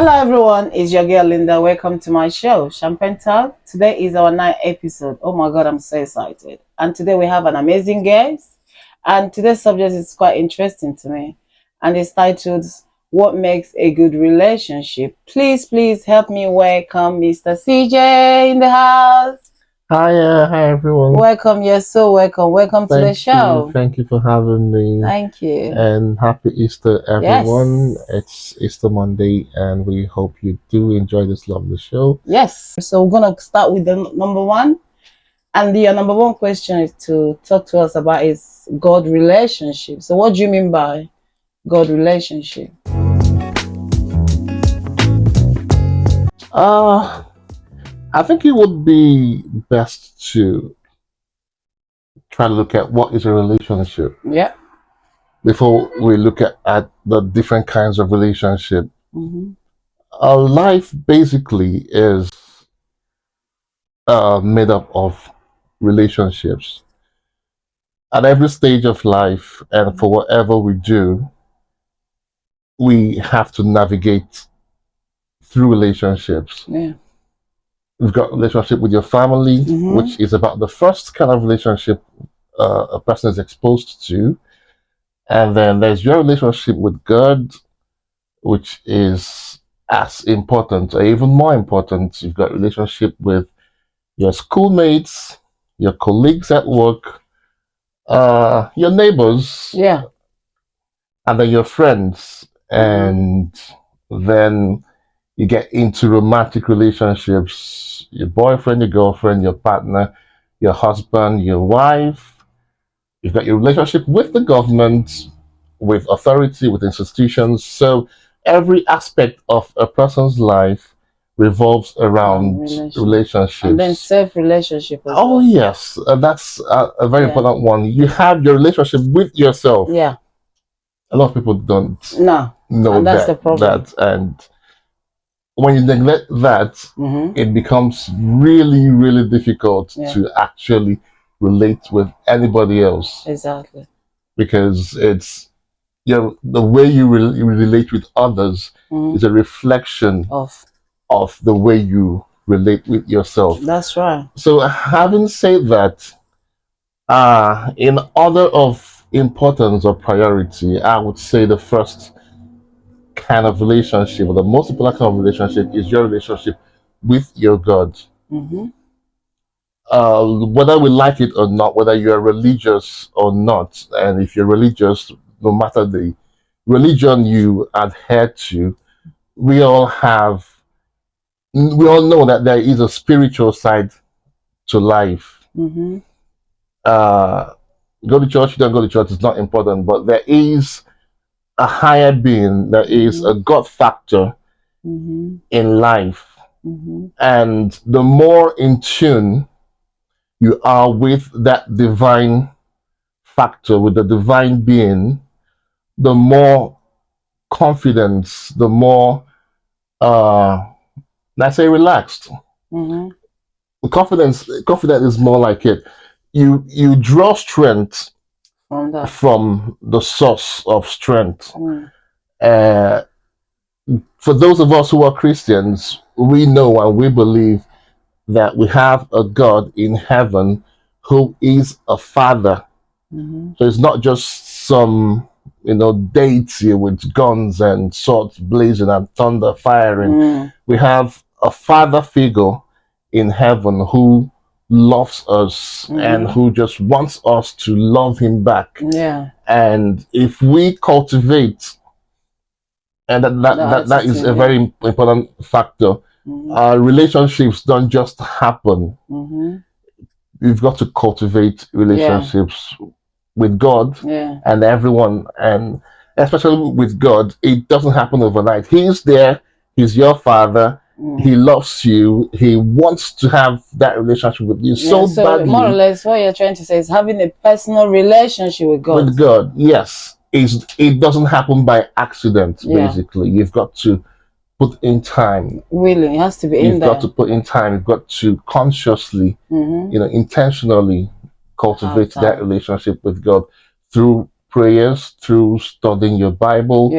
Hello everyone, it's your girl Linda. Welcome to my show, Champagne Talk. Today is our 9th episode. Oh my god, I'm so excited. And today we have an amazing guest. And today's subject is quite interesting to me. And it's titled, What Makes a Good Relationship? Please help me welcome Mr. CJ in the house. Hi everyone. Welcome, you're so welcome. Welcome to the show. Thank you for having me. Thank you. And happy Easter, everyone. Yes. It's Easter Monday, and we hope you do enjoy this lovely show. Yes. So we're going to start with the number one. And the number one question is to talk to us about is God relationship. So what do you mean by God relationship? I think it would be best to try to look at what is a relationship. Yeah. Before we look at the different kinds of relationship. Mm-hmm. Our life basically is made up of relationships. At every stage of life, and for whatever we do, we have to navigate through relationships. Yeah. You've got relationship with your family, Mm-hmm. which is about the first kind of relationship a person is exposed to. And then there's your relationship with God, which is as important or even more important. You've got relationship with your schoolmates, your colleagues at work, your neighbors, Yeah. and then your friends. And then you get into romantic relationships, your boyfriend, your girlfriend, your partner, your husband, your wife. You've got your relationship with the government, with authority, with institutions. So every aspect of a person's life revolves around relationships. And then self-relationship. Oh, yes. That's a very important one. You have your relationship with yourself. Yeah. A lot of people don't know and that's the problem. And when you neglect that, Mm-hmm. it becomes really, really difficult to actually relate with anybody else. Exactly. Because it's the way you relate with others is a reflection of the way you relate with yourself. That's right. So having said that, in order of importance or priority, I would say the first kind of relationship, or the most important kind of relationship, is your relationship with your God. Mm-hmm. Whether we like it or not, whether you are religious or not, and if you're religious, no matter the religion you adhere to, we all know that there is a spiritual side to life. Mm-hmm. Go to church, you don't go to church, it's not important, but there is a higher being, there is a God factor in life. And the more in tune you are with that divine factor, with the divine being, the more confidence, the more let's say relaxed. Confidence is more like it. You draw strength from the source of strength. For those of us who are Christians, we know and we believe that we have a God in heaven who is a father. So it's not just some deity with guns and swords blazing and thunder firing. We have a father figure in heaven who loves us and who just wants us to love him back. And if we cultivate, and that is a very important factor, relationships don't just happen. You've got to cultivate relationships with God and everyone, and especially with God. It doesn't happen overnight. He's there, he's your father, he loves you, he wants to have that relationship with you so badly. More or less what you're trying to say is having a personal relationship with God. With God, yes. It doesn't happen by accident, basically. You've got to put in time. Willing, it has to be in there. You've got to put in time. You've got to consciously, intentionally cultivate that relationship with God through prayers, through studying your Bible,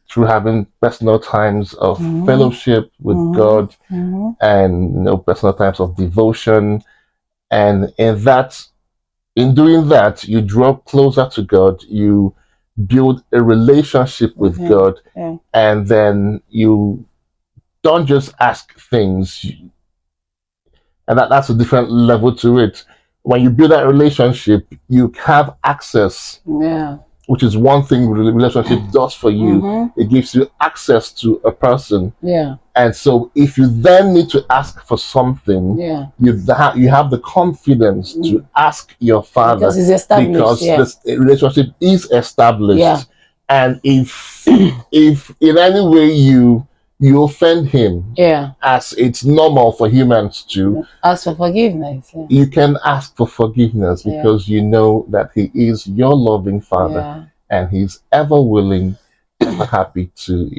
through having personal times of fellowship with God, and personal times of devotion. And in doing that, you draw closer to God, you build a relationship with God, and then you don't just ask things, and that's a different level to it. When you build that relationship, you have access, which is one thing relationship does for you. It gives you access to a person. And so if you then need to ask for something, you have the confidence to ask your father, because it's established. This relationship is established. And if in any way you offend him, as it's normal for humans to ask for forgiveness, you can ask for forgiveness, because you know that he is your loving father, and he's ever willing, ever happy to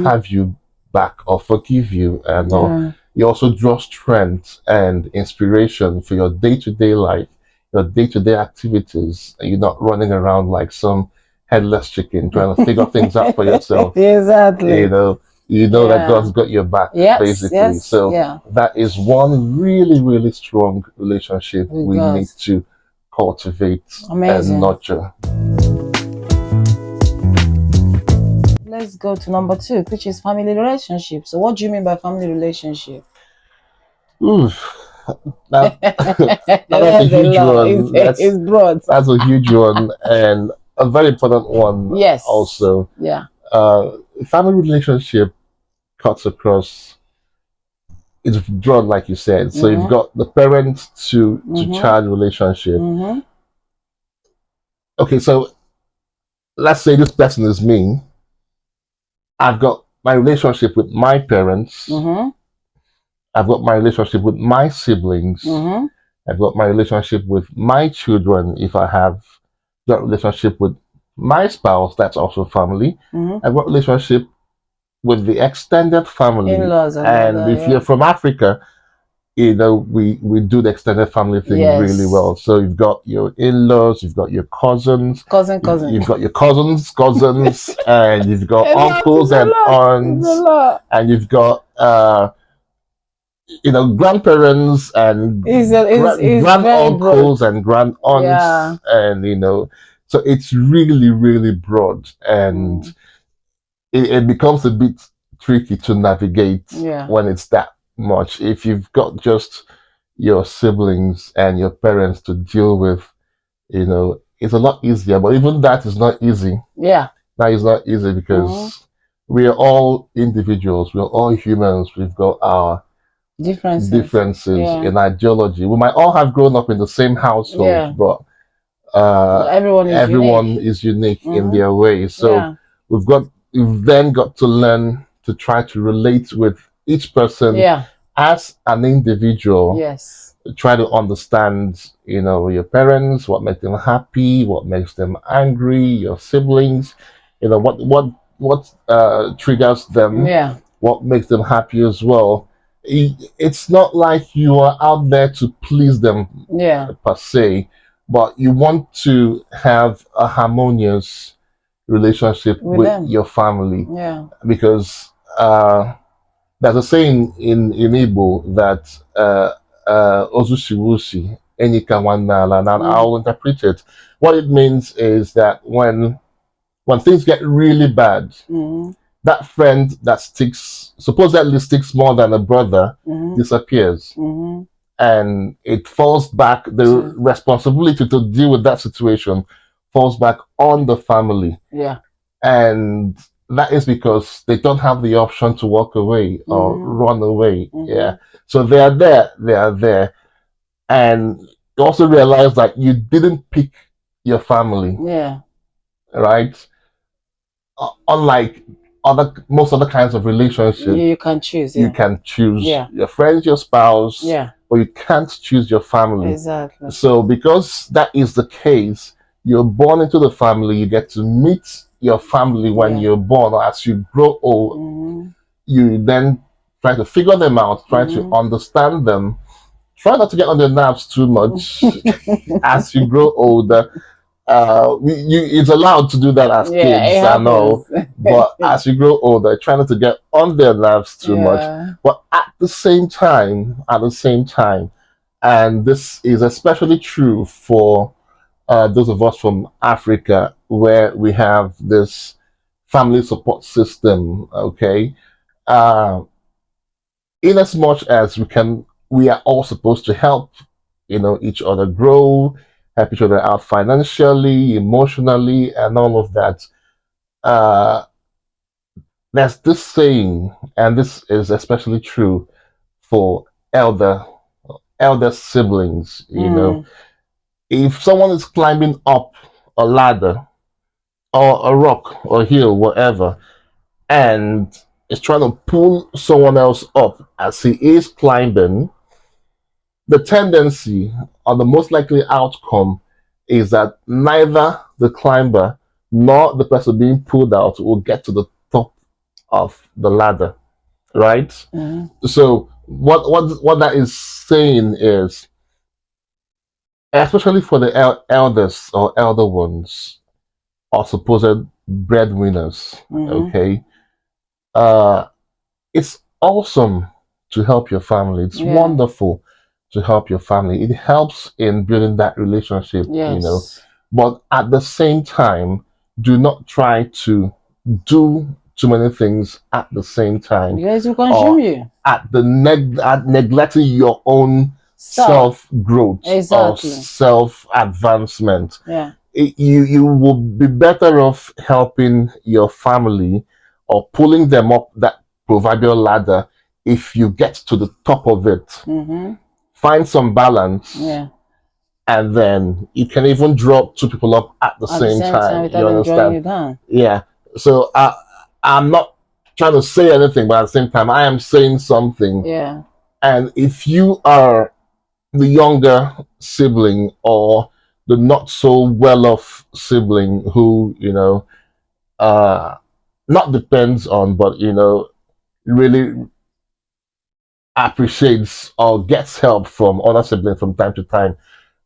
have you back or forgive you. And you also draw strength and inspiration for your day-to-day life, your day-to-day activities, and you're not running around like some headless chicken trying to figure things out for yourself. Exactly. You know that God's got your back, basically. So that is one really, really strong relationship we need to cultivate and nurture. Let's go to number 2, which is family relationship. So what do you mean by family relationship? Oof. That's a huge one. It's broad. That's a huge one, and a very important one. Yes. Also. Family relationship cuts across. It's broad, like you said. So you've got the parent to child relationship. Okay, so let's say this person is me. I've got my relationship with my parents. I've got my relationship with my siblings. I've got my relationship with my children. If I have that relationship with my spouse, that's also family. I've got relationship with the extended family. In-laws and if you're from Africa, we do the extended family thing really well. So you've got your in-laws, you've got your cousins, you've got your cousins, and you've got uncles and aunts, and you've got grandparents and grand uncles and grand aunts, and so it's really, really broad, and it becomes a bit tricky to navigate when it's that much. If you've got just your siblings and your parents to deal with, it's a lot easier. But even that is not easy. That is not easy, because we are all individuals. We are all humans. We've got our differences in ideology. We might all have grown up in the same household, but everyone is unique in their way. So we've then got to learn to try to relate with each person as an individual. Try to understand, your parents, what makes them happy, what makes them angry, your siblings, what triggers them, what makes them happy as well. It's not like you are out there to please them per se, but you want to have a harmonious relationship with your family, because there's a saying in Igbo that Ozushiwushi Enika Wanala, and I'll interpret it. What it means is that when things get really bad, that friend that supposedly sticks more than a brother, disappears. And it falls back, the responsibility to deal with that situation falls back on the family. And that is because they don't have the option to walk away or run away. So they are there. And you also realize that you didn't pick your family. Right? Unlike most other kinds of relationships, you can choose. You can choose your friends, your spouse, but you can't choose your family. Exactly. So because that is the case, you're born into the family, you get to meet your family when you're born, or as you grow old, you then try to figure them out, try to understand them, try not to get on their nerves too much as you grow older. it's allowed to do that as Yeah, it kids, I know, happens. but as you grow older, try not to get on their nerves too much. Yeah. But at the same time, and this is especially true for those of us from Africa, where we have this family support system. Okay, uh, in as much as we are all supposed to help, each other grow, help each other out financially, emotionally, and all of that. Uh, there's this saying, and this is especially true for elder elder siblings. Mm. If someone is climbing up a ladder or a rock or hill, whatever, and is trying to pull someone else up as he is climbing, the tendency or the most likely outcome is that neither the climber nor the person being pulled out will get to the top of the ladder, right? Mm. So what that is saying is, especially for the elders or elder ones or supposed breadwinners, Mm-hmm. okay, uh, it's awesome to help your family. It's Yeah. wonderful to help your family. It helps in building that relationship. Yes. But at the same time, do not try to do too many things at the same time, Because it consume or you. at neglecting your own Self. self growth or Exactly. self advancement. Yeah. You will be better off helping your family or pulling them up that proverbial ladder if you get to the top of it. Mm-hmm. Find some balance, Yeah. and then you can even drop two people up at the At the same same time, time. without You them drawing understand? you down. Yeah. So I'm not trying to say anything, but at the same time, I am saying something. Yeah. And if you are the younger sibling or the not so well off sibling who, uh, not depends on, but, really appreciates or gets help from other siblings from time to time,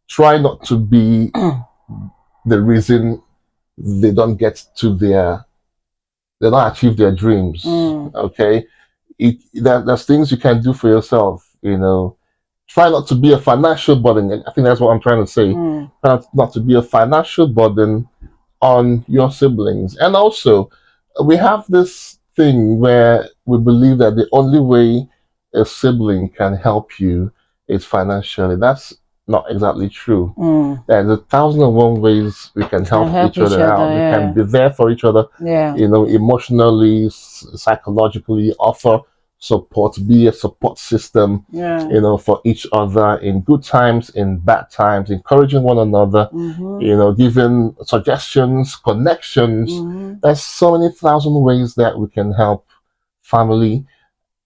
try not to be the reason they don't they don't achieve their dreams. Mm. Okay, there's things you can do for yourself. Try not to be a financial burden. I think that's what I'm trying to say. Mm. Try not to be a financial burden on your siblings. And also, we have this thing where we believe that the only way a sibling can help you is financially. That's not exactly true. Mm. There's 1,001 ways we can help help each other each out. other, We yeah. can be there for each other, Yeah. emotionally, psychologically, offer support, be a support system, Yeah. for each other in good times, in bad times, encouraging one another, Mm-hmm. giving suggestions, connections. Mm-hmm. There's so many thousand ways that we can help family.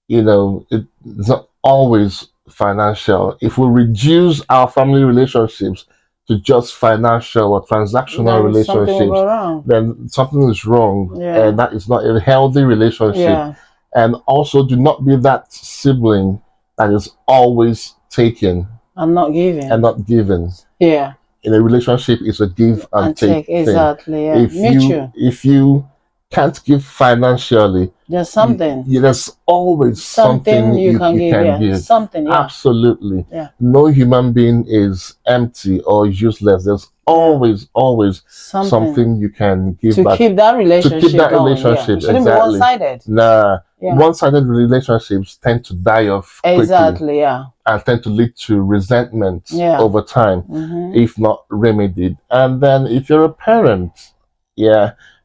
It's not always financial. If we reduce our family relationships to just financial or transactional Then something will relationships, go wrong. then something is wrong, Yeah. and that is not a healthy relationship. Yeah. And also, do not be that sibling that is always taking I'm not giving. and not giving. Yeah. In a relationship, it's a give and take thing. Exactly. Yeah. If you can't give financially, there's something. there's always something you can give. Yeah. give. Something. Yeah. Absolutely. Yeah. No human being is empty or useless. There's always something you can give to back keep that relationship to keep that going. relationship. Yeah. It shouldn't be Exactly. one-sided. Nah. Yeah. One-sided relationships tend to die off quickly. Exactly. Yeah. And tend to lead to resentment over time, Mm-hmm. if not remedied. And then if you're a parent,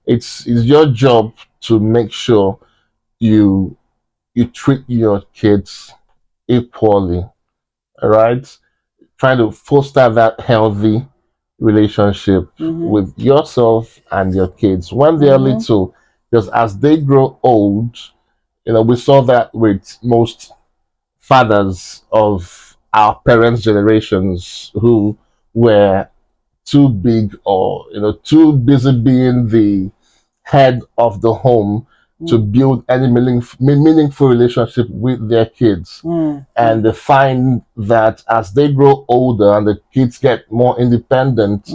it's your job to make sure you treat your kids equally, all right? Try to foster that healthy relationship with yourself and your kids when they are little, because as they grow old, we saw that with most fathers of our parents' generations who were too big or too busy being the head of the home to build any meaningful relationship with their kids. And they find that as they grow older and the kids get more independent,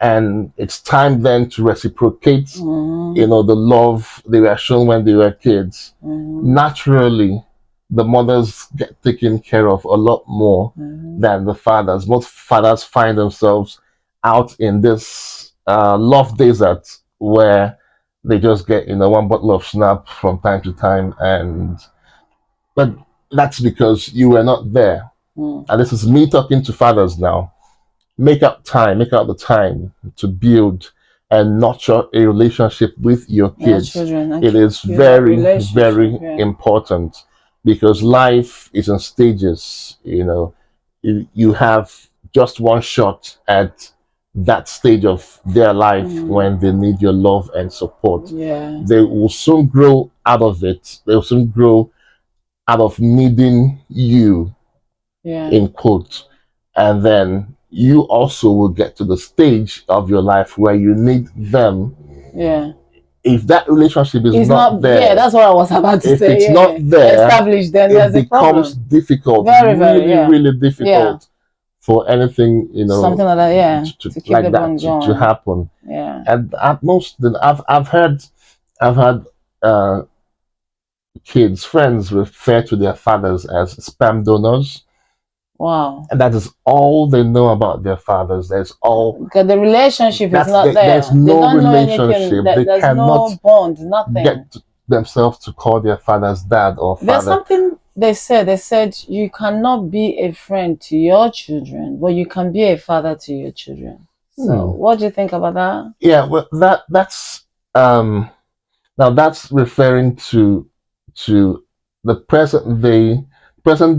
and it's time then to reciprocate, the love they were shown when they were kids. Naturally, the mothers get taken care of a lot more than the fathers. Most fathers find themselves out in this love desert where they just get one bottle of snap from time to time, but that's because you were not there. And this is me talking to fathers now. Make out the time to build and nurture a relationship with your kids. It is very, very important, because life is in stages. You have just one shot at that stage of their life when they need your love and support. They will soon grow out of it. They will soon grow out of needing you, in quotes, and then you also will get to the stage of your life where you need them. If that relationship is not there, that's what I was about to say. If it's not there, established, then it becomes difficult, really difficult for anything, something like that, to keep like that to happen. And at most, then I've had friends refer to their fathers as sperm donors. Wow. And that is all they know about their fathers. That's all. Because the relationship is not there. There's no relationship. They cannot no bond, nothing. Get themselves to call their fathers dad or father. There's something they said. They said you cannot be a friend to your children, but you can be a father to your children. So what do you think about that? Yeah, well, that's now that's referring to the present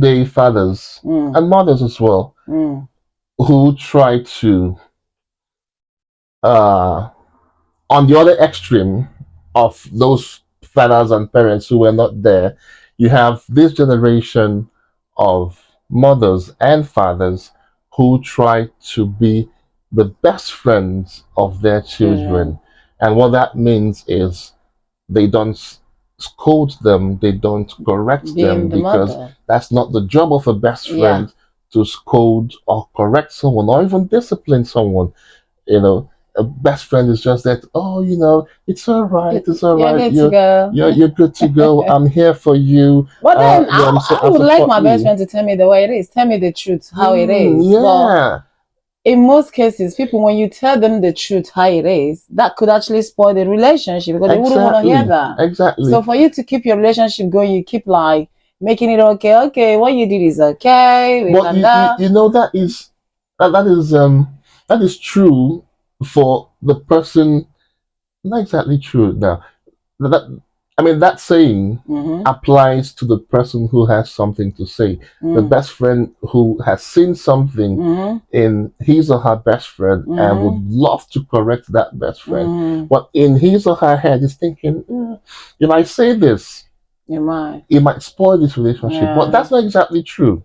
day fathers and mothers as well, who try to on the other extreme of those fathers and parents who were not there, you have this generation of mothers and fathers who try to be the best friends of their children. And what that means is they don't scold them, they don't correct them, because that's not the job of a best friend, to scold or correct someone or even discipline someone. A best friend is just that, it's all right, you're good to go. I'm here for you. But then I would like my best friend to tell me the way it is, tell me the truth, how it is. But in most cases, people, when you tell them the truth, how it is, that could actually spoil the relationship, because they wouldn't want to hear that. Exactly. So for you to keep your relationship going, you keep like making it okay, what you did is okay. That is true for the person. Not exactly true now. That saying applies to the person who has something to say. The best friend who has seen something in his or her best friend and would love to correct that best friend. But in his or her head is thinking, if I say this, it might spoil this relationship. But that's not exactly true.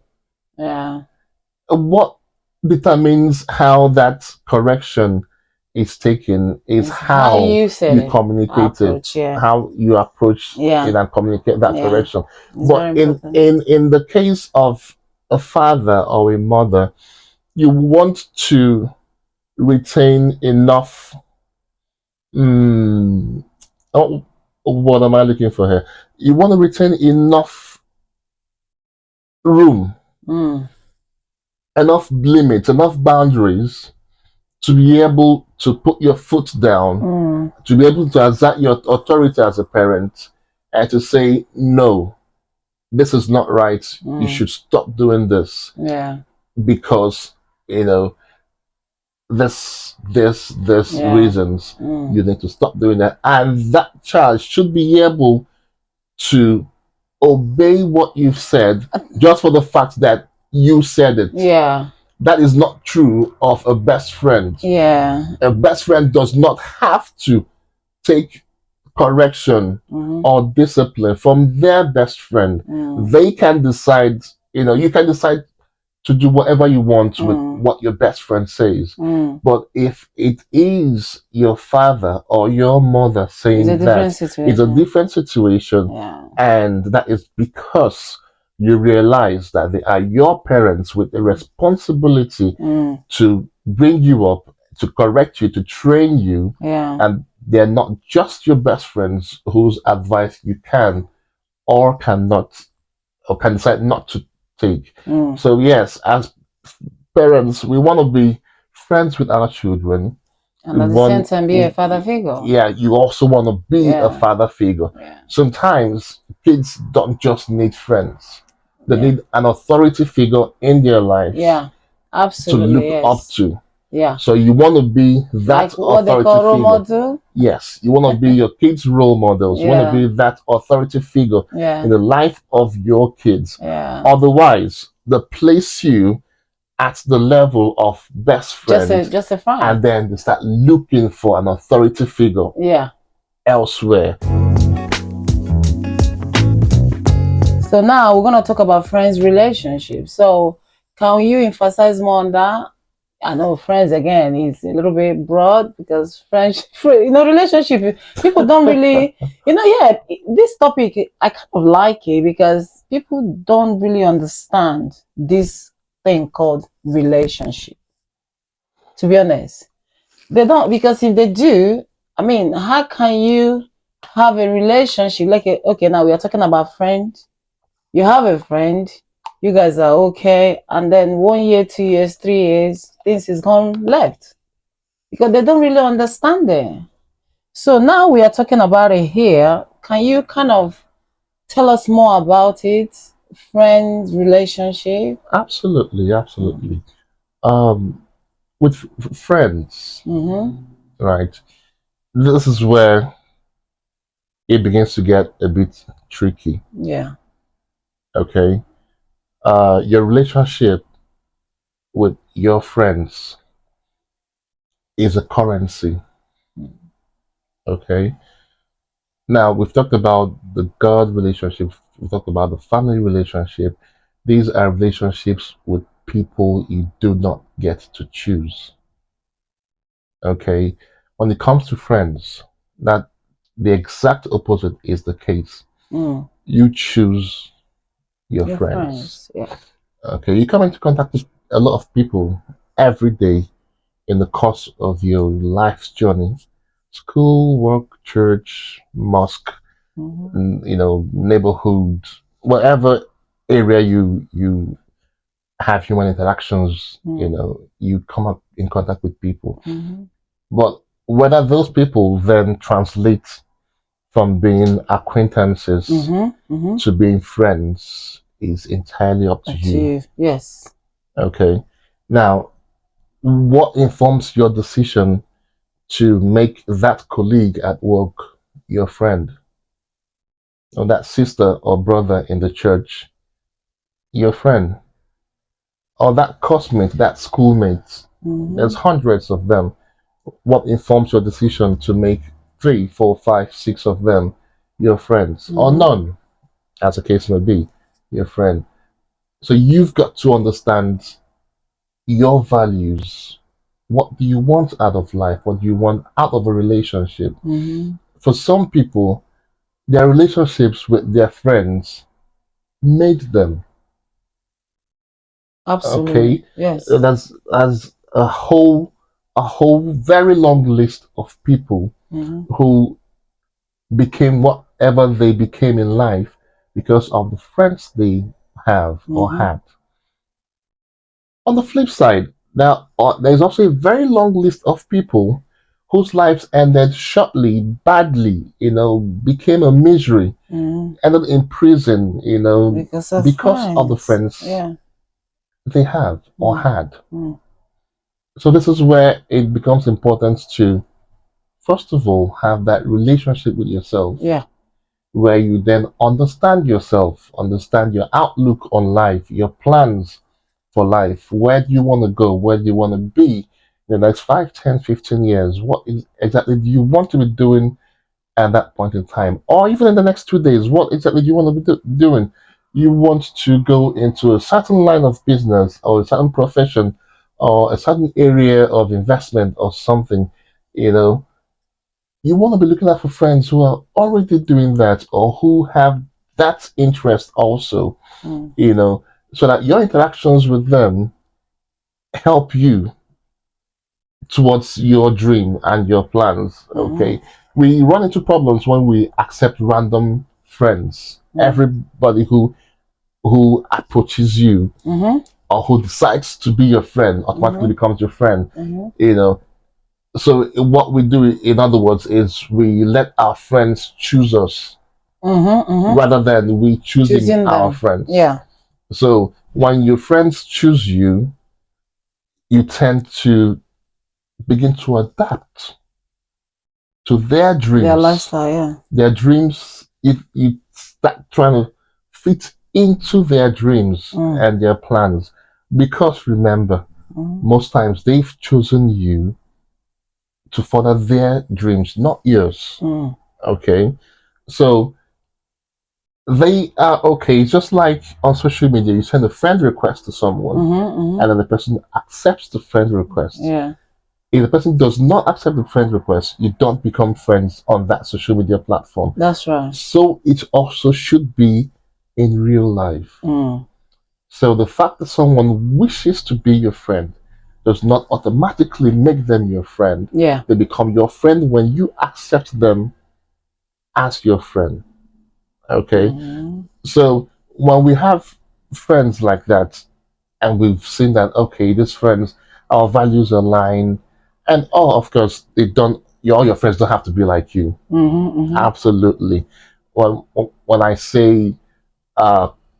What determines how that correction is taken is how you communicate it, how you approach it and communicate that correction. But in the case of a father or a mother, you want to retain enough. What am I looking for here? You want to retain enough room, enough limits, enough boundaries to be able to put your foot down, to be able to exert your authority as a parent, and to say, no, this is not right. You should stop doing this. Because, this reasons you need to stop doing that. And that child should be able to obey what you've said just for the fact that you said it. That is not true of a best friend. A best friend does not have to take correction or discipline from their best friend. They can decide, you can decide to do whatever you want with Mm. what your best friend says. Mm. But if it is your father or your mother It's a saying different that, it's a situation. different situation, Yeah. and that is because you realize that they are your parents with the responsibility Mm. to bring you up, to correct you, to train you, Yeah. and they're not just your best friends whose advice you can or cannot or can decide not to take. Mm. So yes, as parents, we want to be friends with our children. And We at the same want, time, be a father figure. yeah, you also want to be a Yeah. father figure. Yeah. Sometimes kids don't just need friends; they Yeah. need an authority figure in their lives Yeah. to Absolutely. look up Yes. to. Yeah. So you want to be Like that what they authority call role figure. model. Yes, you want to be your kids' role models. You want to Yeah. be that authority figure Yeah. in the life of your kids. Yeah. Otherwise, they place you at the level of best friend, Just a friend. and then they start looking for an authority figure Yeah. elsewhere. So now we're gonna talk about friends' relationships. So can you emphasize more on that? I know friends again is a little bit broad because relationship, people don't really, yeah, this topic I kind of like it because people don't really understand this thing called relationship. To be honest, they don't, because if they do, I mean, how can you have a relationship like okay, now we are talking about friends. You have a friend, you guys are okay, and then 1 year, 2 years, 3 years, things is gone left because they don't really understand it. So now we are talking about it here. Can you kind of tell us more about it? Friends, relationship? Absolutely, absolutely. With friends, Mm-hmm. right? This is where it begins to get a bit tricky. Yeah. Okay, your relationship with your friends is a currency. Okay. Now we've talked about the God relationship. We've talked about the family relationship. These are relationships with people you do not get to choose. Okay. When it comes to friends, that the exact opposite is the case. Mm. You choose your Your friends. friends. Yeah. Okay. You come into contact with a lot of people every day in the course of your life's journey. School, work, church, mosque, Mm-hmm. neighborhood, whatever area you have human interactions, Mm. you come up in contact with people. Mm-hmm. But whether those people then translate from being acquaintances Mm-hmm. Mm-hmm. to being friends is entirely up to you. Achieve. Yes. Okay. Now, what informs your decision to make that colleague at work your friend, or that sister or brother in the church your friend, or that classmate, that schoolmate? There's Mm-hmm. hundreds of them. What informs your decision to make three, four, five, six of them your friends, or Mm-hmm. none, as the case may be, your friend? So you've got to understand your values. What do you want out of life? What do you want out of a relationship? Mm-hmm. For some people, their relationships with their friends made them. Absolutely. Okay, Yes. that's a whole very long list of people Mm-hmm. who became whatever they became in life because of the friends they have or Mm-hmm. had. On the flip side, there's also a very long list of people whose lives ended shortly, badly, became a misery, Mm-hmm. ended in prison, Because of because of the friends. friends Yeah. they have or Mm. had. Mm. So this is where it becomes important to, first of all, have that relationship with yourself, Yeah. where you then understand yourself, understand your outlook on life, your plans for life. Where do you want to go? Where do you want to be in the next 5, 10, 15 years? What exactly do you want to be doing at that point in time? Or even in the next 2 days, what exactly do you want to be doing? you want to go into a certain line of business or a certain profession or a certain area of investment or something, you know, you want to be looking out for friends who are already doing that or who have that interest also, Mm. you know, so that your interactions with them help you towards your dream and your plans. Mm-hmm. Okay. We run into problems when we accept random friends. Mm. Everybody who approaches you Mm-hmm. or who decides to be your friend automatically Mm-hmm. becomes your friend. Mm-hmm. You know. So what we do, in other words, is we let our friends choose us Mm-hmm. Mm-hmm. rather than we choosing Choosing our them. friends. Yeah. So when your friends choose you, you tend to begin to adapt to their Their dreams. lifestyle, yeah. Their dreams, if you start trying to fit into their dreams Mm. and their plans, because remember, Mm. most times they've chosen you to further their dreams, not yours. Mm. Okay, so they are okay. Just like on social media, you send a friend request to someone, Mm-hmm. Mm-hmm. and then the person accepts the friend request. Yeah. If the person does not accept the friend request, you don't become friends on that social media platform. That's right. So it also should be in real life. Mm. So the fact that someone wishes to be your friend does not automatically make them your friend. Yeah. They become your friend when you accept them as your friend. Okay? Mm-hmm. So when we have friends like that, and we've seen that, okay, these friends, our values align, and oh, of course, they don't. All your friends don't have to be like you. Mm-hmm. Mm-hmm. Absolutely. When I say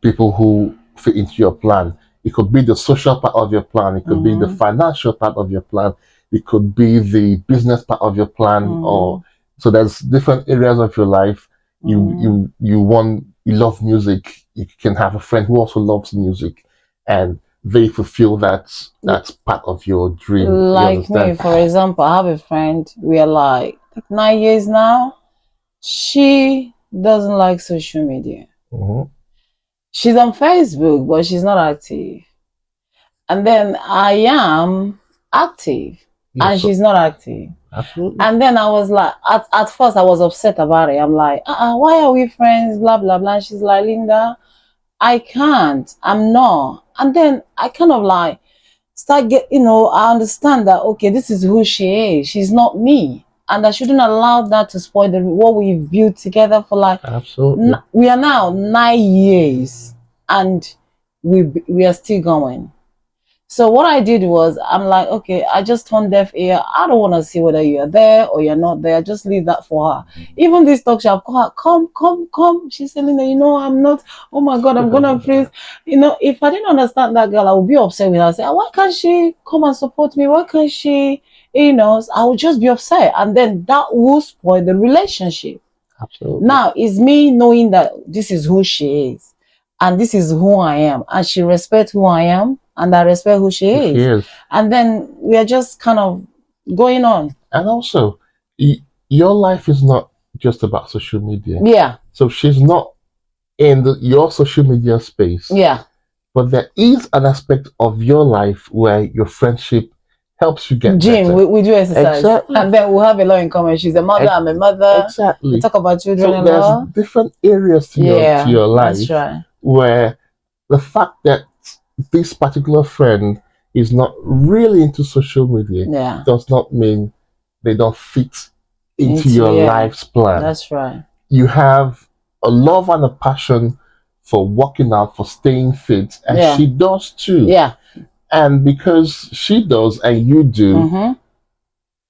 people who fit into your plan, it could be the social part of your plan, it could be the Mm-hmm. financial part of your plan, it could be the business part of your plan, or Mm-hmm. so there's different areas of your life. Mm-hmm. You love music. You can have a friend who also loves music, and they fulfill that's part of your dream. You Like me, understand? for example, I have a friend, we are like 9 years now. She doesn't like social media. Mhm. She's on Facebook, but she's not active. And then I am active, Yes, and so she's not active. absolutely. And then I was like, at first I was upset about it. I'm like, why are we friends? Blah, blah, blah. And she's like, Linda, I can't. I'm not. And then I kind of like start I understand that, okay, this is who she is. She's not me. And I shouldn't allow that to spoil what we've built together for like, Absolutely. we are now 9 years and we are still going. So what I did was, I'm like, okay, I just turned deaf ear. I don't want to see whether you're there or you're not there. Just leave that for her. Even this talk shop, call her, come. She's saying, I'm not. Oh my God, I'm gonna freeze. If I didn't understand that girl, I would be upset with her. Say, why can't she come and support me? Why can't she? I would just be upset, and then that will spoil the relationship. Absolutely. Now it's me knowing that this is who she is, and this is who I am, and she respects who I am, and I respect who she She is. is. And then we are just kind of going on. And also, your life is not just about social media. Yeah, So she's not in your social media space. yeah. But there is an aspect of your life where your friendship helps you get Gym, better. we do exercise. Exactly. And then we'll have a lot in common. She's a mother, I'm a mother. We Exactly. talk about children So a there's lot. different areas to Yeah, your that's life right. where the fact that this particular friend is not really into social media Yeah, does not mean they don't fit into your yeah, life's plan. that's right. You have a love and a passion for working out, for staying fit, and Yeah. she does too. Yeah. And because she does and you do, Mm-hmm.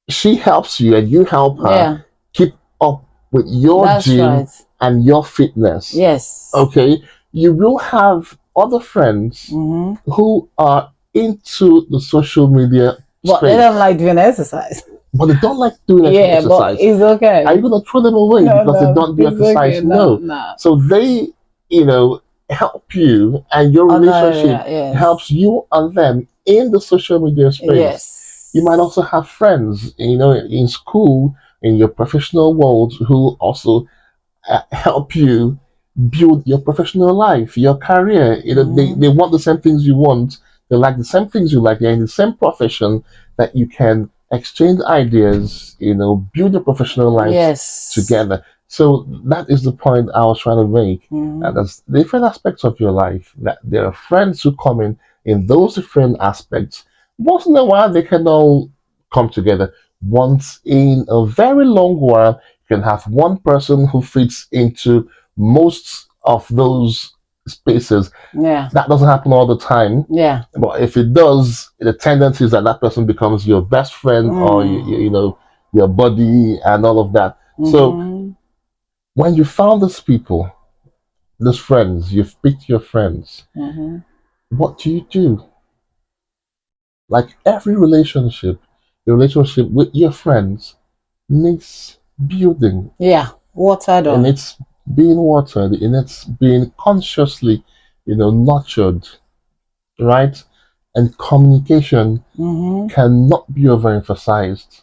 she helps you and you help her Yeah, keep up with your that's gym right. and your fitness. Yes. Okay, you will have other friends Mm-hmm. who are into the social media But space, they don't like doing exercise. but they don't like doing Yeah, but exercise. it's okay. Are you going to throw them away No, because they don't do it's exercise? okay. No. No. So they, help you, and your relationship Yes. helps you and them in the social media space. Yes. You might also have friends, in school, in your professional world, who also help you build your professional life, your career. They want the same things you want. They like the same things you like. They're in the same profession that you can exchange ideas, build your professional life Yes. together. So that is the point I was trying to make. And there's different aspects of your life that there are friends who come in those different aspects. Once in a while, they can all come together. Once in a very long while, you can have one person who fits into most of those spaces. Yeah. That doesn't happen all the time. Yeah. But if it does, the tendency is that that person becomes your best friend or your buddy and all of that. So when you found these people, these friends, you've picked your friends, what do you do? Like every relationship, your relationship with your friends needs building. Yeah, watered on. And it's being watered, and it's being consciously, nurtured, right? And communication cannot be overemphasized.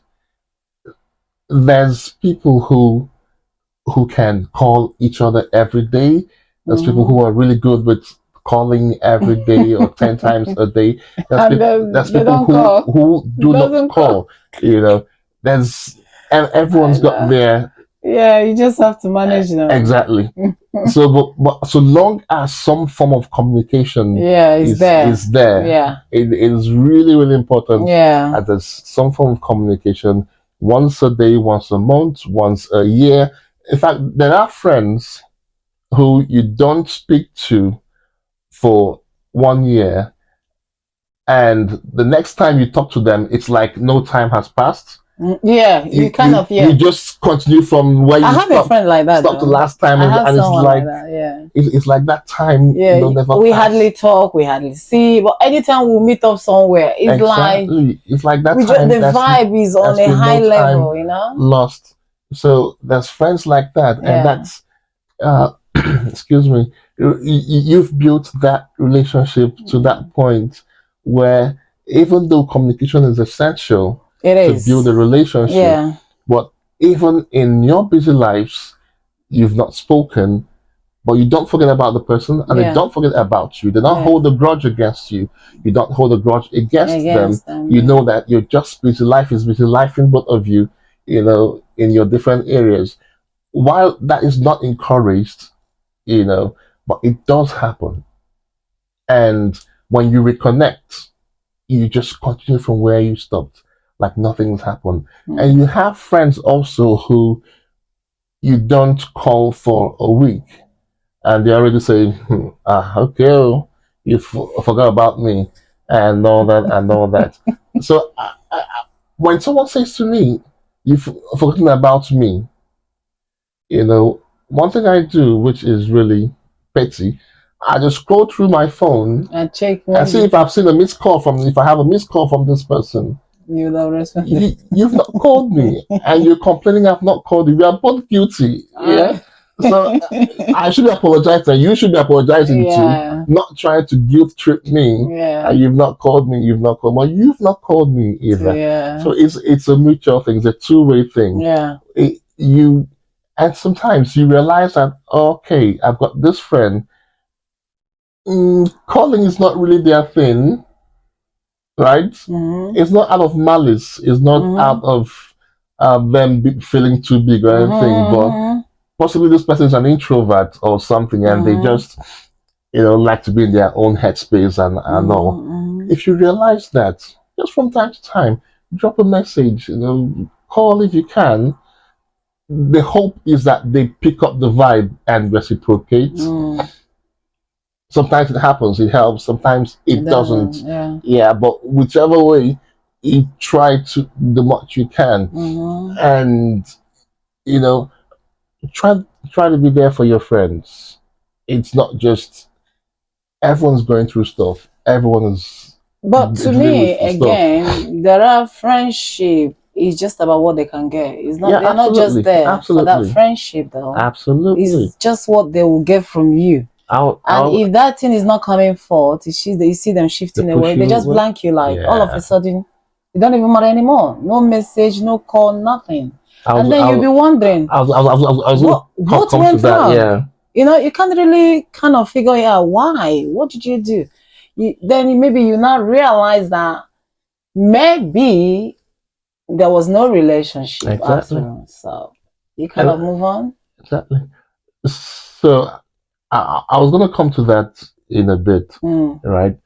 There's people who can call each other every day. There's people who are really good with calling every day or 10 times a day. There's people who do not call. And everyone's got their. Yeah, you just have to manage them. Exactly. So, but so long as some form of communication is there, yeah, it is really, really important. Yeah, that there's some form of communication once a day, once a month, once a year. In fact, there are friends who you don't speak to for 1 year, and the next time you talk to them, it's like no time has passed. Yeah, you just continue from where you stopped. I have a friend like that. Stopped the last time, and it's like that, yeah. It's like that time. Yeah, we hardly talk, we hardly see, but anytime we meet up somewhere, it's like that. The vibe is on a high level, lost. So there's friends like that, and that's excuse me. You've built that relationship to that point where even though communication is essential. To build a relationship. Yeah. But even in your busy lives, you've not spoken, but you don't forget about the person and they don't forget about you. They don't hold a grudge against you. You don't hold a grudge against them. You know that you're just busy. Life is busy. Life in both of you, in your different areas. While that is not encouraged, but it does happen. And when you reconnect, you just continue from where you stopped. Like nothing's happened. And you have friends also who you don't call for a week and they already say, okay, you forgot about me and all that. So when someone says to me, you've forgotten about me, one thing I do, which is really petty, I just scroll through my phone and check and see if I've seen if I have a missed call from this person. You've not called me, and you're complaining I've not called you. We are both guilty. Yeah. So I should be apologizing. You should be apologizing too. Not trying to guilt trip me. Yeah. You've not called me. You've not called me. You've not called me either. Yeah. So it's a mutual thing. It's a two-way thing. Yeah. And sometimes you realize that okay, I've got this friend. Calling is not really their thing. Right? It's not out of malice. It's not out of them feeling too big or anything. But possibly this person is an introvert or something, and they just, like to be in their own headspace and all. If you realize that, just from time to time, drop a message. Call if you can. The hope is that they pick up the vibe and reciprocate. Sometimes it happens, it helps, sometimes it doesn't. Yeah, but whichever way, you try to the much you can. And try to be there for your friends. It's not just everyone's going through stuff. But to me, again, there are friendship. It's just about what they can get. It's not. They're not just there for that friendship, though. Absolutely, it's just what they will get from you. If that thing is not coming forth, you see them shifting away. They just blank you all of a sudden. It don't even matter anymore. No message, no call, nothing. And then you'll be wondering, what went wrong? you can't really kind of figure it out. Why? What did you do? Then maybe you now realize that maybe there was no relationship Exactly. after all. So you kind of move on. Exactly. So I was going to come to that in a bit, right?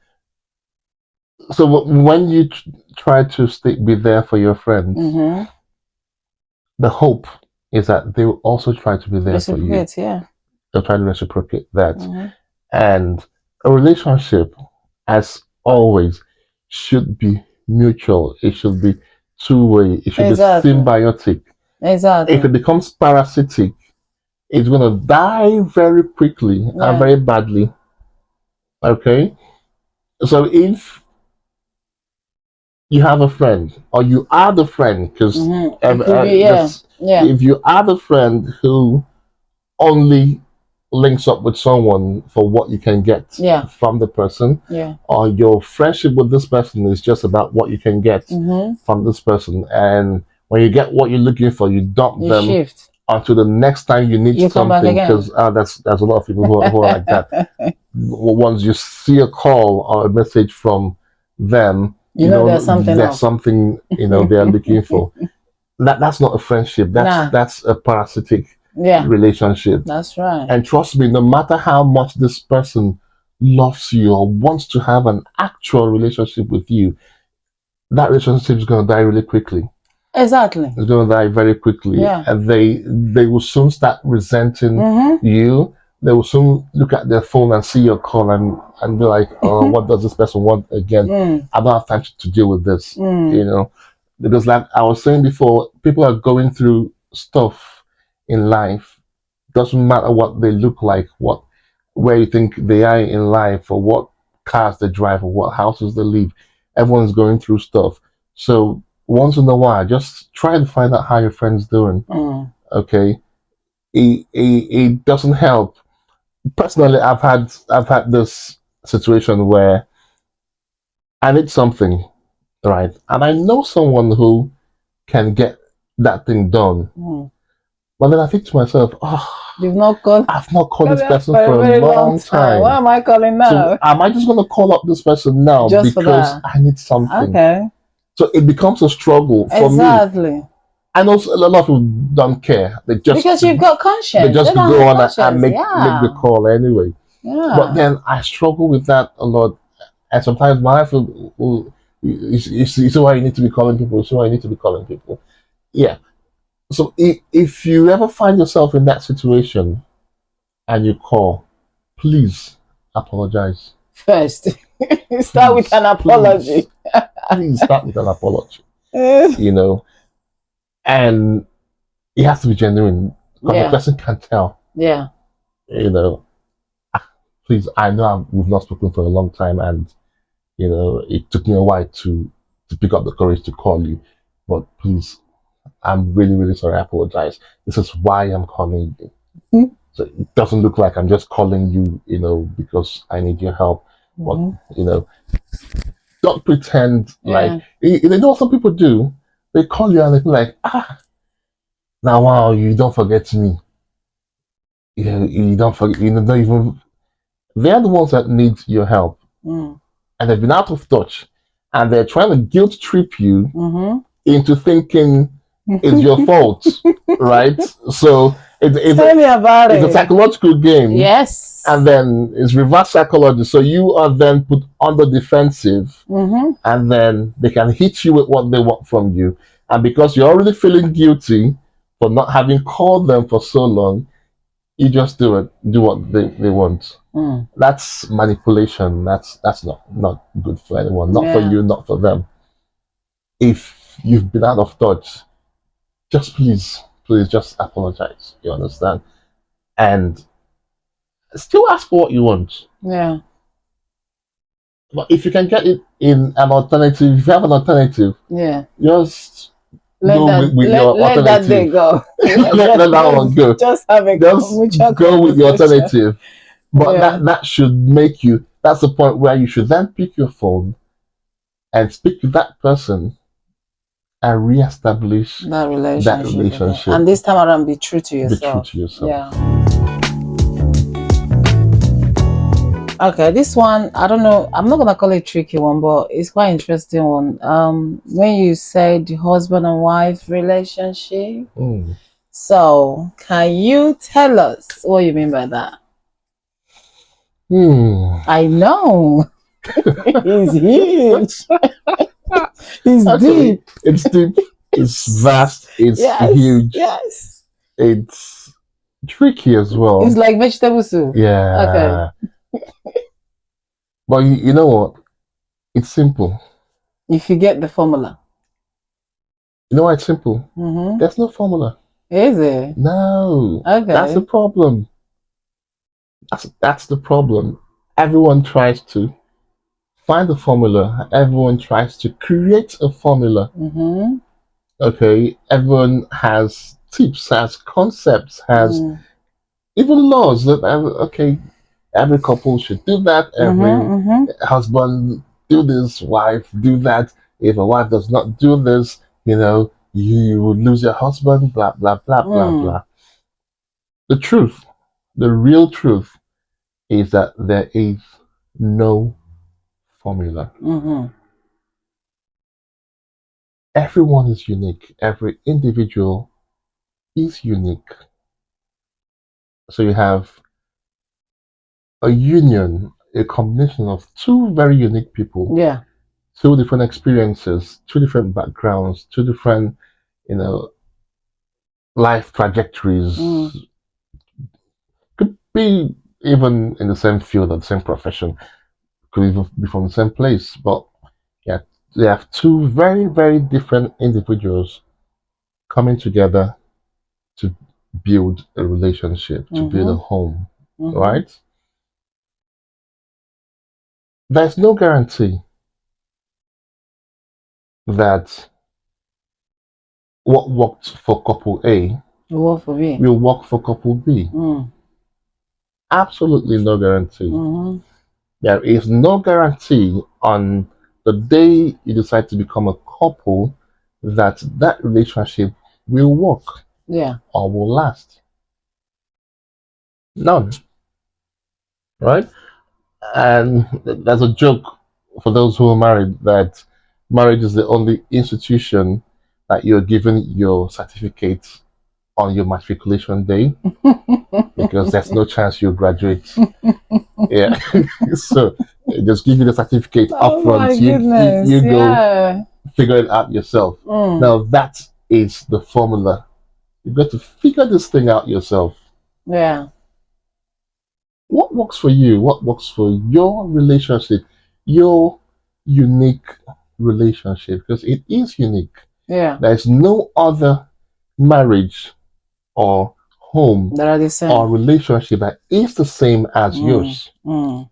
So when you try to be there for your friends, the hope is that they will also try to be there for you. Yeah. They'll try to reciprocate that. And a relationship, as always, should be mutual. It should be two-way. It should be symbiotic. Exactly. If it becomes parasitic, it's going to die very quickly and very badly. Okay? So if you have a friend, or you are the friend, because if you are the friend who only links up with someone for what you can get from the person, or your friendship with this person is just about what you can get from this person, and when you get what you're looking for, you dump them until the next time you need something, because there's a lot of people who are like that. Once you see a call or a message from them, there's something they're looking for. That's not a friendship. That's a parasitic relationship. That's right. And trust me, no matter how much this person loves you or wants to have an actual relationship with you, that relationship is going to die really quickly. Exactly. It's going to die very quickly. And they will soon start resenting you. They will soon look at their phone and see your call and be like, oh, what does this person want again? I don't have time to deal with this. Because like I was saying before, people are going through stuff in life. Doesn't matter what they look like, where you think they are in life, or what cars they drive, or what houses they live. Everyone's going through stuff. So once in a while, just try to find out how your friend's doing. Okay, it doesn't help. Personally, I've had this situation where I need something, right, and I know someone who can get that thing done. But then I think to myself, I've not called this person for a long time. Why am I calling now? So am I just going to call up this person now just because I need something? Okay. So it becomes a struggle for me. Exactly. I know a lot of people don't care. They just because you've got conscience. They just go on and make the call anyway. But then I struggle with that a lot, and sometimes my wife will you see why you need to be calling people. You see why you need to be calling people. Yeah. So if you ever find yourself in that situation and you call, please apologize. First, start with an apology. Please start with an apology. And it has to be genuine, because the person can tell. Yeah. Please, I know we've not spoken for a long time, and it took me a while to pick up the courage to call you, but please, I'm really, really sorry. I apologize. This is why I'm calling you. So it doesn't look like I'm just calling you, because I need your help. But don't pretend like what some people do. They call you and they be like, now wow, you don't forget me. You don't forget. Don't even. They're the ones that need your help, and they've been out of touch, and they're trying to guilt trip you into thinking it's your fault, right? So tell me about it. It's a psychological game. Yes. And then it's reverse psychology. So you are then put on the defensive, and then they can hit you with what they want from you. And because you're already feeling guilty for not having called them for so long, you just do what they want. That's manipulation. That's not good for anyone. Not for you, not for them. If you've been out of touch, just please just apologize. You understand? And still ask for what you want. Yeah. But if you can get it in an alternative, if you have an alternative, just go with your alternative. Let that day go. let that one go. Just have a go with your alternative. But that should make you. That's the point where you should then pick your phone and speak to that person and reestablish that relationship. relationship. And this time around, be true to yourself. Be true to yourself. Yeah. Okay, this one, I don't know. I'm not gonna call it tricky one, but it's quite interesting one. When you said the husband and wife relationship, Mm. so can you tell us what you mean by that? Hmm. I know it's huge, it's Actually, deep. it's deep, it's vast, it's Yes, huge, yes. it's tricky as It's well. like vegetable soup. Okay. Yeah. But you know what? It's simple. If you get the formula. You know why it's simple? Mm-hmm. There's no formula. Is it? No. That's the Okay. problem. That's the problem. Everyone tries to find a formula. Everyone tries to create a formula. Mm-hmm. Okay. Everyone has tips, has concepts, has Mm. even laws that okay, every couple should do that. Mm-hmm. Every Mm-hmm. husband do this, wife do that. If a wife does not do this, you will lose your husband. Blah blah blah blah Mm. blah. The truth, the real truth, is that there is no formula. Mm-hmm. Everyone is unique. Every individual is unique. So you have a union, a combination of two very unique people, Yeah. two different experiences, two different backgrounds, two different, you know, life trajectories. Mm. Could be even in the same field or the same profession, could even be from the same place. But yeah, they have two very, very different individuals coming together to build a relationship, to build a Mm-hmm. home, Mm-hmm. right? There's no guarantee that what worked for couple A What for me? will work for couple B. Mm. Absolutely no guarantee. Mm-hmm. There is no guarantee on the day you decide to become a couple that that relationship will work Yeah. or will last. None, right? And there's a joke for those who are married that marriage is the only institution that you're given your certificate on your matriculation day because there's no chance you'll graduate. Yeah. So just give you the certificate Oh my upfront. You goodness. go Yeah. figure it out yourself. Mm. Now that is the formula. You've got to figure this thing out yourself. Yeah. What works for you? What works for your relationship? Your unique relationship, because it is unique. Yeah. There's no other marriage or home That are the or same. relationship that is the same as Mm. yours. Mm.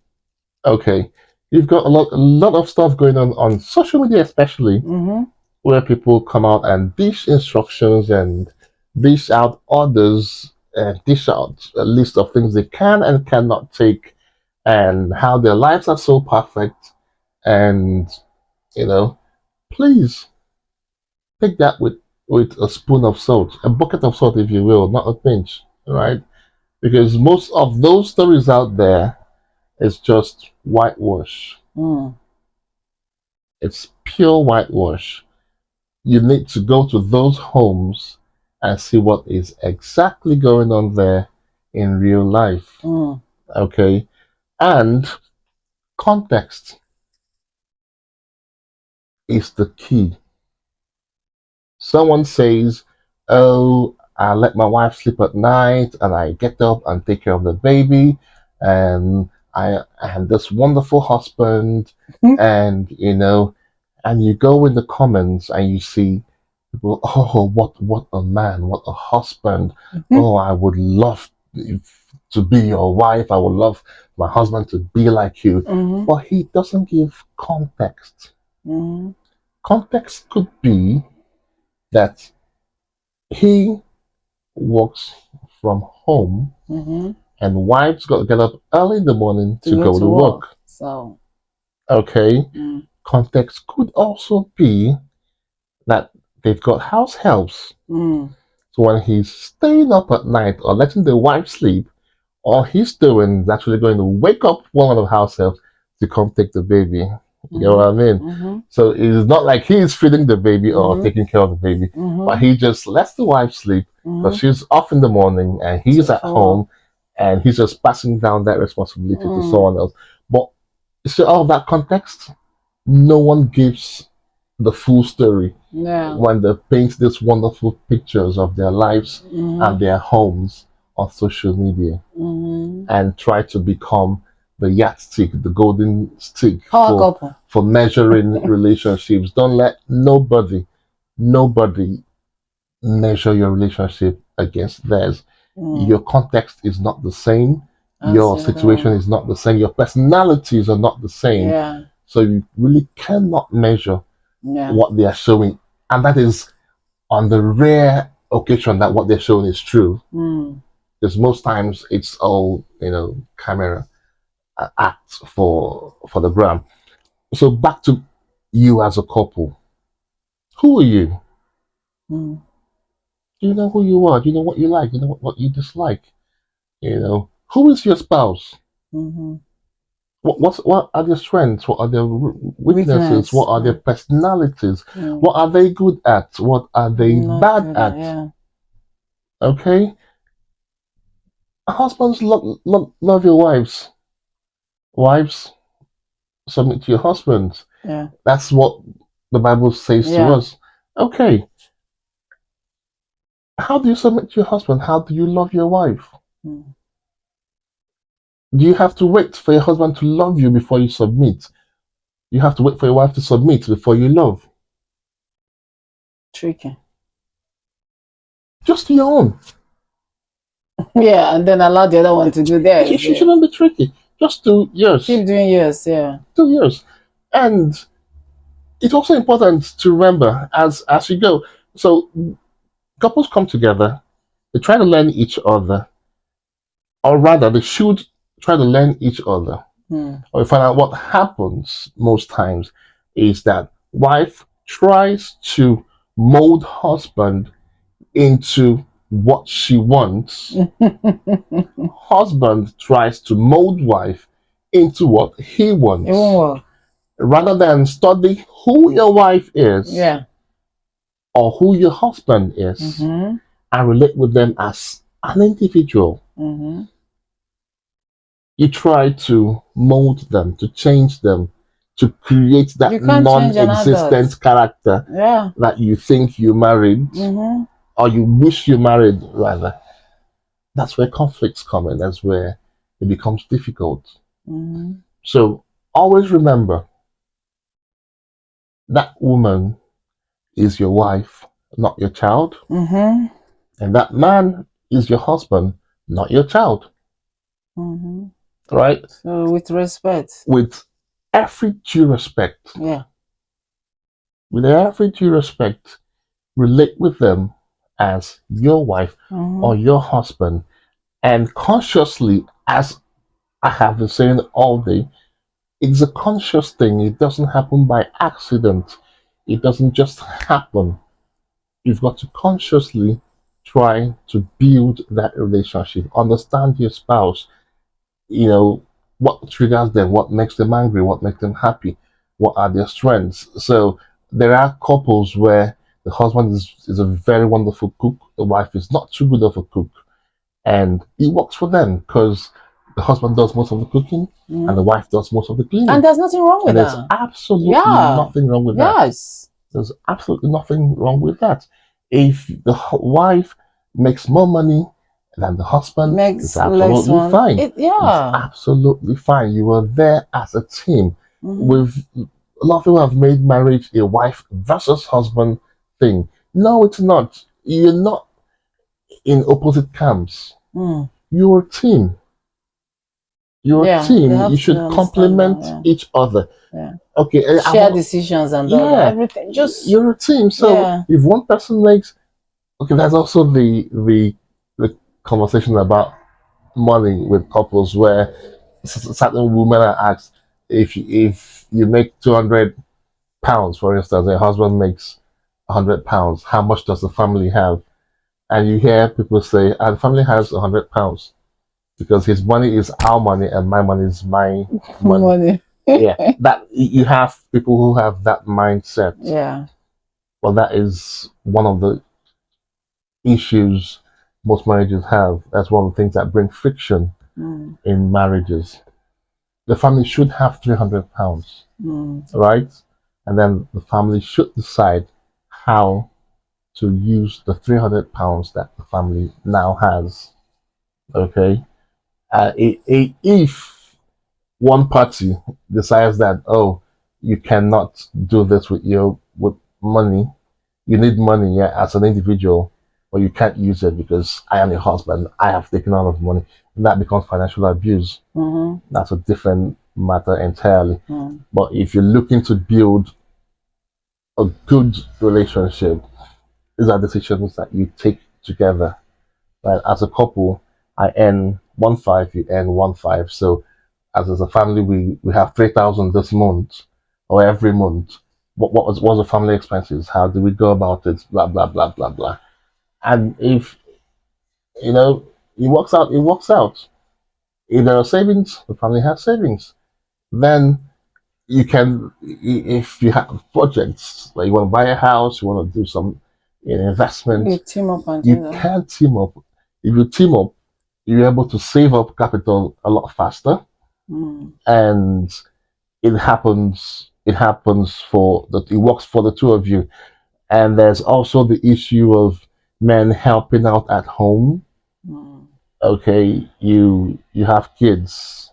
Okay. You've got a lot of stuff going on social media, especially Mm-hmm. where people come out and dish instructions and dish out orders and dish out a list of things they can and cannot take and how their lives are so perfect. And, you know, please take that with a spoon of salt, a bucket of salt, if you will, not a pinch, right? Because most of those stories out there is just whitewash. Mm. It's pure whitewash. You need to go to those homes and see what is exactly going on there in real life. Mm. Okay. And context is the key. Someone says, "Oh, I let my wife sleep at night and I get up and take care of the baby, and I am this wonderful husband." And, and you go in the comments and you see people, "Oh, what a man, what a husband. Mm-hmm. Oh, I would love to be your wife. I would love my husband to be like you." Mm-hmm. But he doesn't give context. Mm-hmm. Context could be that he works from home Mm-hmm. and wives got to get up early in the morning To to go go to to work. work. So. Okay. Mm. Context could also be that they've got house helps. Mm. So when he's staying up at night or letting the wife sleep, All he's doing is actually going to wake up one of the house helps to come take the baby. You know what I mean? Mm-hmm. So it's not like he's feeding the baby or Mhm. taking care of the baby, Mm-hmm. but he just lets the wife sleep because Mm-hmm. she's off in the morning and he's So at for home, and he's just passing down that responsibility to someone else. But you see, all of that context, no one gives the full story yeah. when they paint these wonderful pictures of their lives Mm-hmm. and their homes on social media Mm-hmm. and try to become the yardstick, the golden stick Power couple. for measuring relationships. Don't let nobody measure your relationship against theirs. Your context is not the same. Your situation is not the same. Your personalities are not the same. Yeah. So you really cannot measure Yeah. what they are showing. And that is on the rare occasion that what they're showing is true. Because most times it's all, camera acts for the brand. So back to you as a couple. Who are you? Mm. Do you know who you are? Do you know what you like? Do you know what you dislike? Who is your spouse? Mm-hmm. What are their strengths? What are their weaknesses? Weakness. What are their personalities? Mm. What are they good at? What are they Not bad good at? yeah. Okay, husbands love your wives. Wives, submit to your husbands. Yeah. That's what the Bible says to Yeah. us. Okay, how do you submit to your husband? How do you love your wife? Mm. Do you have to wait for your husband to love you before you submit? You have to wait for your wife to submit before you love. Tricky. Just your own. Yeah, and then allow the other one to do It theirs. Yeah. shouldn't be tricky. Just do yours. Keep doing yours, yeah. Do yours. And it's also important to remember as you go. So couples come together, they try to learn each other, or rather, they should try to learn each other. Or we find out what happens most times is that wife tries to mold husband into what she wants. Husband tries to mold wife into what he wants. It won't work. Rather than study who your wife is, Yeah. or who your husband is, and relate with them as an individual. You try to mold them, to change them, to create You that can't change an adult. non-existent character Yeah. that you think you married, or you wish you married, rather. That's where conflicts come in. That's where it becomes difficult. So always remember that woman is your wife, not your child. And that man is your husband, not your child. Right? So with respect. With every due respect. Yeah. With every due respect, relate with them as your wife or your husband. And consciously, as I have been saying all day, it's a conscious thing. It doesn't happen by accident. It doesn't just happen. You've got to consciously try to build that relationship. Understand your spouse. What triggers them, what makes them angry, what makes them happy, what are their strengths. So there are couples where the husband is a very wonderful cook, the wife is not too good of a cook, and it works for them because the husband does most of the cooking and the wife does most of the cleaning. And there's nothing wrong with that. There's absolutely nothing wrong with that. Yes. There's absolutely nothing wrong with that. If the wife makes more money than the husband, it's absolutely fine. It's absolutely fine. You are there as a team. With a lot of people have made marriage a wife versus husband thing. No, it's not. You're not in opposite camps. You're a team. You're a team. You should complement each other. Yeah. Okay. Share decisions and everything. Just you're a team. So if one person makes, there's also the conversation about money with couples where certain women are asked if you make £200, for instance, and your husband makes £100, how much does the family have? And you hear people say, the family has £100. because his money is our money and my money is my money. Money. Yeah, that you have people who have that mindset. Yeah. Well, that is one of the issues most marriages have. That's one of the things that bring friction Mm. in marriages. The family should have £300, Mm. right? And then the family should decide how to use the £300 that the family now has. Okay, if one party decides that, oh, you cannot do this with money, you need money, yeah, as an individual, but you can't use it because I am your husband, I have taken out of money, and that becomes financial abuse. Mm-hmm. That's a different matter entirely. Mm. But if you're looking to build a good relationship, these are decisions that you take together. Right? As a couple, I earn 1.5, you earn 1.5. So as a family, we have 3,000 this month or every month. What's the family expenses? How do we go about it? Blah blah blah blah blah. And if you know it works out, it works out. If there are savings, the family has savings. Then you can, if you have projects like you want to buy a house, you want to do some investment, You team up and you do that. can team up. If you team up, you're able to save up capital a lot faster, Mm. and it happens. It happens for that. It works for the two of you. And there's also the issue of men helping out at home. Mm. Okay, you have kids,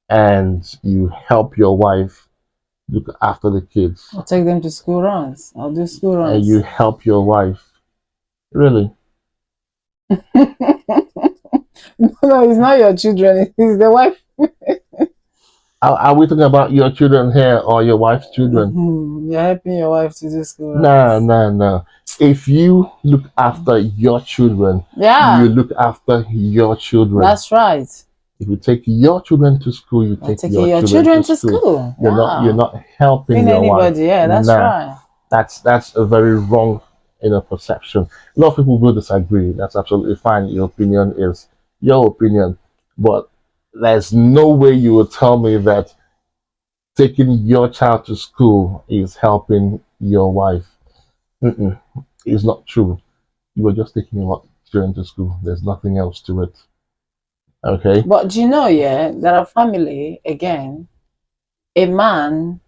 and you help your wife look after the kids, I'll take them to school runs. I'll do school and runs. you help your wife. Really? No, it's not your children. It's the wife. Are we talking about your children here or your wife's children? Mm-hmm. You're helping your wife to do school No, runs. no, no. If you look after your children, Yeah, you look after your children. that's right. If you take your children to school, you You're take taking your your children children to to school. school. You're Yeah. not helping Being your wife. anybody, yeah, that's Nah, right. that's a very wrong perception. A lot of people will disagree. That's absolutely fine. Your opinion is your opinion, but there's no way you will tell me that taking your child to school is helping your wife. Mm-mm. It's not true. You were just taking your children to school. There's nothing else to it. Okay. But do you know, yeah, there are family, again, a man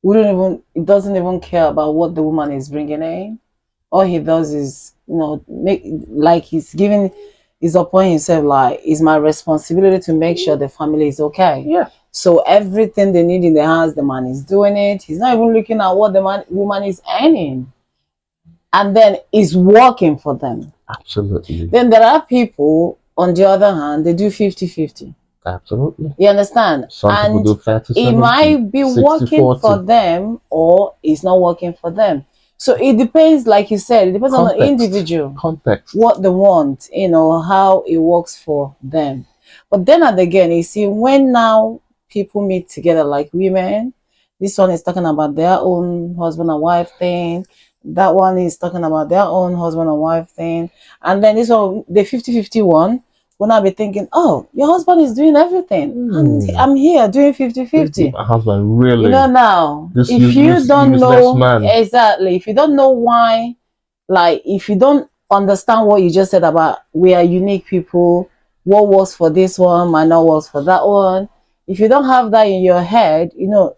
wouldn't even, he doesn't even care about what the woman is bringing in. All he does is, make, like, he's giving, is upon himself, like, it's my responsibility to make sure the family is okay. Yeah. So everything they need in the house, the man is doing it. He's not even looking at what the woman is earning. And then it's working for them. Absolutely. Then there are people, on the other hand, they do 50-50. Absolutely. You understand? Some And people do 30, it 70, might be 60, working 40. for them, or it's not working for them. So it depends, like you said, it depends on the individual. Context. What they want, how it works for them. But then and again, you see, when now people meet together, like women, this one is talking about their own husband and wife thing. That one is talking about their own husband and wife thing. And then this one, the 50-50 one, will not be thinking, oh, your husband is doing everything. And I'm here doing 50-50. My husband, really? Now, This if you don't know, man. exactly, if you don't know why, like, if you don't understand what you just said about we are unique people, what works for this one might not work for that one. If you don't have that in your head,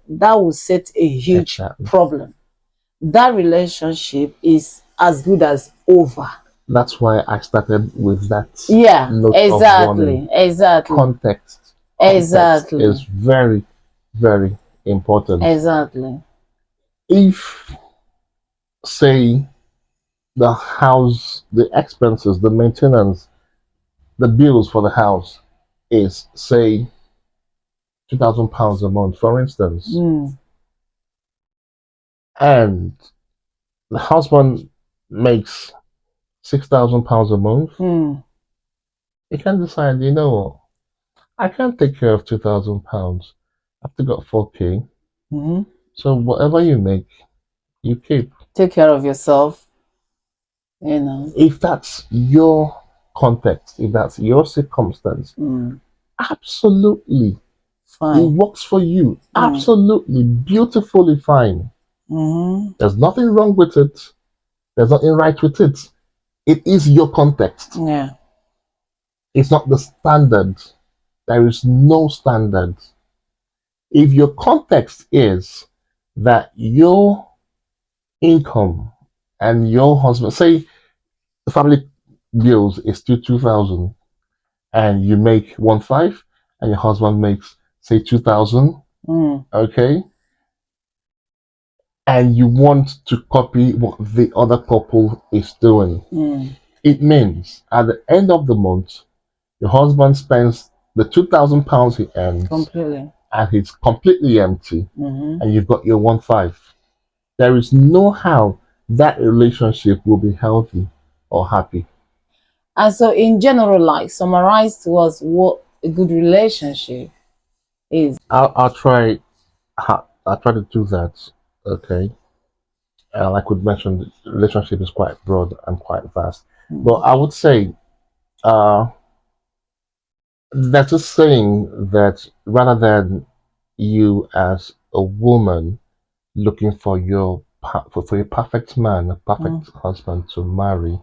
that will set a huge problem. That relationship is as good as over. That's why I started with that. Yeah, note exactly, exactly. Context Exactly. is very, very important. Exactly. If, say, the house, the expenses, the maintenance, the bills for the house is, say, £2,000 a month, for instance, and the husband makes £6,000 a month, he can decide, I can't take care of £2,000. I've still got 4K. So whatever you make, you keep. Take care of yourself. If that's your context, if that's your circumstance, absolutely, it Fine. works for you. Absolutely, beautifully fine. There's nothing wrong with it. There's nothing right with it. It is your context. Yeah. It's not the standard. There is no standard. If your context is that your income and your husband, say the family bills is still 2,000 and you make 1.5 and your husband makes say 2,000, okay? And you want to copy what the other couple is doing. It means at the end of the month, your husband spends the £2,000 he earns Completely. and he's completely empty, and you've got your 1.5. There is no how that relationship will be healthy or happy. And so, in general, like, summarize to us what a good relationship is. I'll try. I'll try to do that. Okay. Like we mentioned, the relationship is quite broad and quite vast. But I would say, that's a saying that rather than you as a woman looking for for a perfect man, a perfect husband to marry,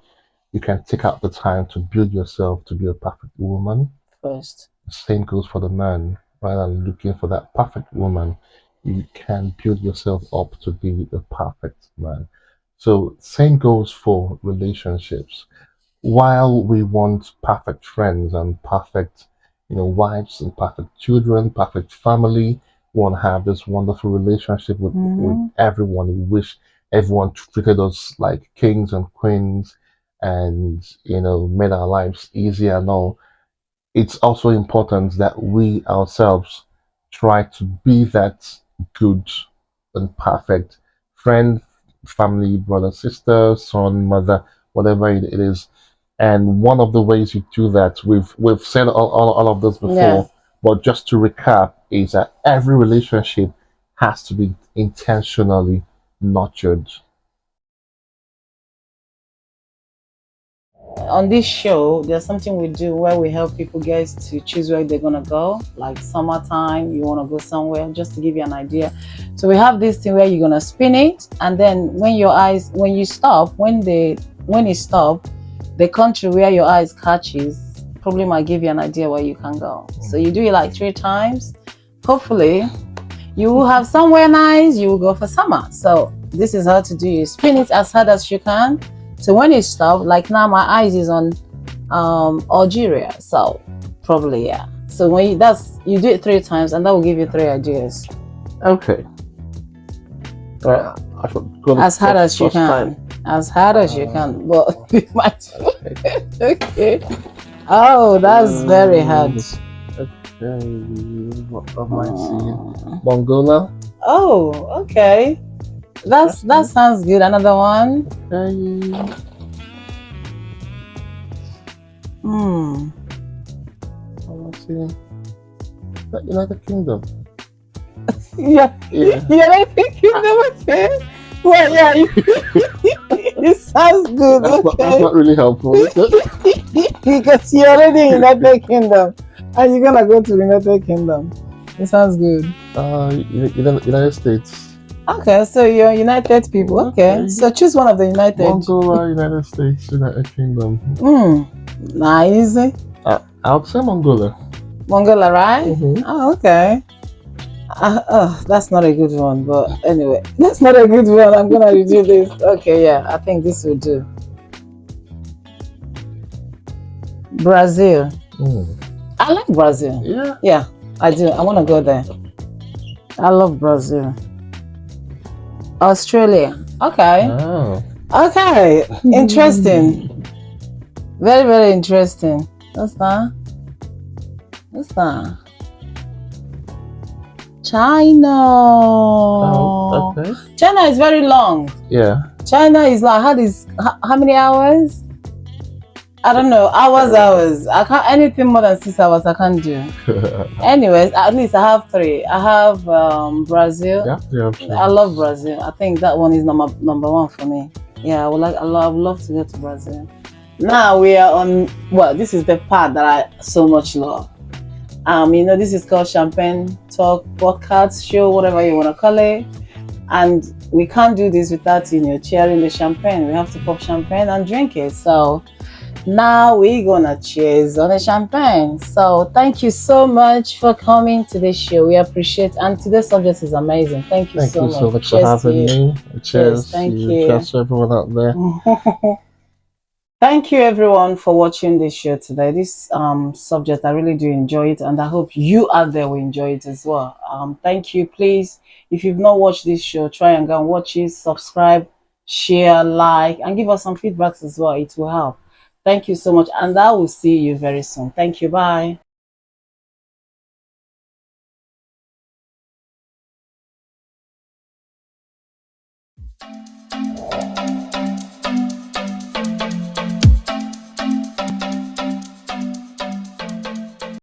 you can take out the time to build yourself to be a perfect woman first. The same goes for the man. Rather than looking for that perfect woman, you can build yourself up to be the perfect man. So same goes for relationships. While we want perfect friends and perfect, wives and perfect children, perfect family, we want to have this wonderful relationship with everyone. We wish everyone treated us like kings and queens and, made our lives easier and all. It's also important that we ourselves try to be that good and perfect friend, family, brother, sister, son, mother, whatever it is. And one of the ways you do that, we've said all of this before, Yeah. but just to recap, is that every relationship has to be intentionally nurtured. On this show, there's something we do where we help people guys to choose where they're gonna go. Like summertime, you want to go somewhere, just to give you an idea. So we have this thing where you're gonna spin it, and then when you stop, when it stop, the country where your eyes catches probably might give you an idea where you can go. So you do it like 3 times. Hopefully, you will have somewhere nice. You will go for summer. So this is how to do it. Spin it as hard as you can. So when it stops, like now my eyes is on Algeria, so probably, yeah. So when you do it 3 times, and that will give you 3 ideas. Okay. All right. I should go as hard as you can. time. As hard as you can, but you might. Okay. Oh, that's very hard. Okay. What am I seeing? Mongola. Oh, okay. That sounds good. Another one. Okay. Let's see. United Kingdom. Yeah. United Kingdom. Okay. Well, yeah. It sounds good. That's not really helpful. Because you're already in United Kingdom, and you're gonna go to United Kingdom. It sounds good. United States. Okay, so you're United people. Okay, so choose one of the United. Mongola, United States, United Kingdom. Nice. I would say Mongola. Mongola, right? Oh, okay. That's not a good one, but anyway, that's not a good one. I'm gonna redo this. Okay, yeah, I think this will do. Brazil. I like Brazil. Yeah, I do. I want to go there. I love Brazil. Australia. Okay. Oh. Okay. Interesting. Very, very interesting. What's that? China. Oh, okay. China is very long. Yeah. China is like how many hours? I don't know. Hours. I can't anything more than 6 hours. I can't do. Anyways, at least I have 3. I have Brazil. Yeah. I love Brazil. I think that one is number 1 for me. Yeah, I would love to go to Brazil. Now we are on, well, this is the part that I so much love. This is called Champagne Talk Podcast Show, whatever you want to call it. And we can't do this without, cheering the champagne. We have to pop champagne and drink it. So now we're gonna cheers on the champagne. So thank you so much for coming to this show. We appreciate, and today's subject is amazing. Thank you Thank so you so much. much for Cheers to having you. me. Cheers. Cheers to Thank you. you. Cheers to everyone out there. Thank you everyone for watching this show today. This subject, I really do enjoy it, and I hope you out there will enjoy it as well. Thank you. Please, if you've not watched this show, try and go and watch it, subscribe, share, like, and give us some feedbacks as well. It will help. Thank you so much, and I will see you very soon. Thank you. Bye.